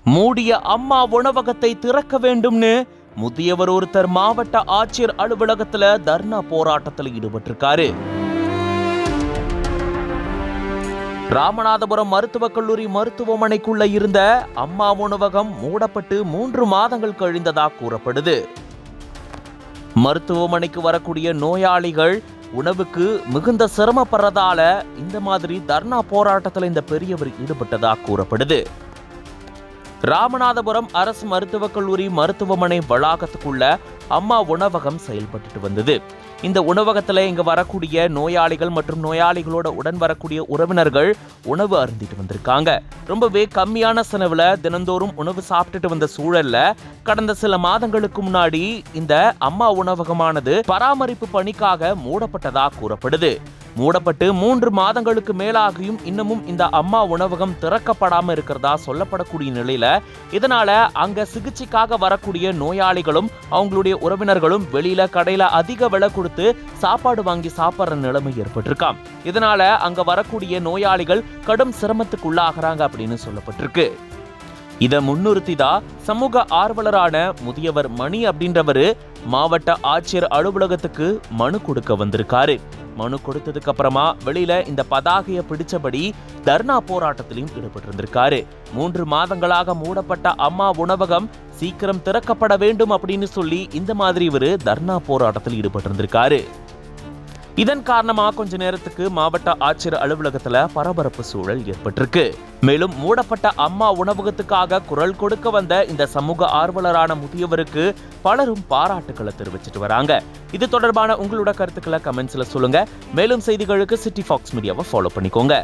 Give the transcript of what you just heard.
மூடிய அம்மா உணவகத்தை திறக்க வேண்டும்னு முதியவர் ஒருத்தர் மாவட்ட ஆட்சியர் அலுவலகத்துல தர்ணா போராட்டத்தில் ஈடுபட்டிருக்காரு. ராமநாதபுரம் மருத்துவக் கல்லூரி மருத்துவமனைக்குள்ள இருந்த அம்மா உணவகம் மூடப்பட்டு 3 மாதங்கள் கழிந்ததா கூறப்படுது. மருத்துவமனைக்கு வரக்கூடிய நோயாளிகள் உணவுக்கு மிகுந்த சிரமப்படுறதால இந்த மாதிரி தர்ணா போராட்டத்தில் இந்த பெரியவர் ஈடுபட்டதா கூறப்படுது. ராமநாதபுரம் அரசு மருத்துவக் கல்லூரி மருத்துவமனை வளாகத்துக்குள்ள அம்மா உணவகம் செயல்பட்டு வந்தது. இந்த உணவகத்துல இங்க வரக்கூடிய நோயாளிகள் மற்றும் நோயாளிகளோட உடன் வரக்கூடிய உறவினர்கள் உணவு அருந்திட்டு வந்திருக்காங்க. ரொம்பவே கம்மியான செலவுல தினந்தோறும் உணவு சாப்பிட்டுட்டு வந்த சூழல்ல கடந்த சில மாதங்களுக்கு முன்னாடி இந்த அம்மா உணவகமானது பராமரிப்பு பணிக்காக மூடப்பட்டதா கூறப்படுது. மூடப்பட்டு 3 மாதங்களுக்கு மேலாகியும் இன்னமும் இந்த அம்மா உணவகம் திறக்கப்படாம இருக்கிறதா சொல்லப்படக்கூடிய நிலையில இதனால அங்க சிகிச்சைக்காக வரக்கூடிய நோயாளிகளும் அவங்களுடைய உறவினர்களும் வெளியில கடையில அதிக விலை கொடுத்து சாப்பாடு வாங்கி சாப்பிட்ற நிலைமை ஏற்பட்டிருக்காம். இதனால அங்க வரக்கூடிய நோயாளிகள் கடும் சிரமத்துக்கு உள்ளாகிறாங்க அப்படின்னு சொல்லப்பட்டிருக்கு. இதை முன்னிறுத்திதான் சமூக ஆர்வலரான முதியவர் மணி அப்படின்றவரு மாவட்ட ஆட்சியர் அலுவலகத்துக்கு மனு கொடுக்க வந்திருக்காரு. மனு கொடுத்ததுக்கு அப்புறமா வெளியில இந்த பதாகையை பிடிச்சபடி தர்ணா போராட்டத்திலையும் ஈடுபட்டிருந்திருக்காரு. 3 மாதங்களாக மூடப்பட்ட அம்மா உணவகம் சீக்கிரம் திறக்கப்பட வேண்டும் அப்படின்னு சொல்லி இந்த மாதிரி இவரு தர்ணா போராட்டத்தில் ஈடுபட்டிருந்திருக்காரு. இதன் காரணமா கொஞ்ச நேரத்துக்கு மாவட்ட ஆட்சியர் அலுவலகத்துல பரபரப்பு சூழல் ஏற்பட்டிருக்கு. மேலும் மூடப்பட்ட அம்மா உணவகத்துக்காக குரல் கொடுக்க வந்த இந்த சமூக ஆர்வலரான முதியவருக்கு பலரும் பாராட்டுக்களை தெரிவிச்சிட்டு வராங்க. இது தொடர்பான உங்களோட கருத்துக்களை கமெண்ட்ஸ்ல சொல்லுங்க. மேலும் செய்திகளுக்கு சிட்டி ஃபாக்ஸ் மீடியாவை ஃபாலோ பண்ணிக்கோங்க.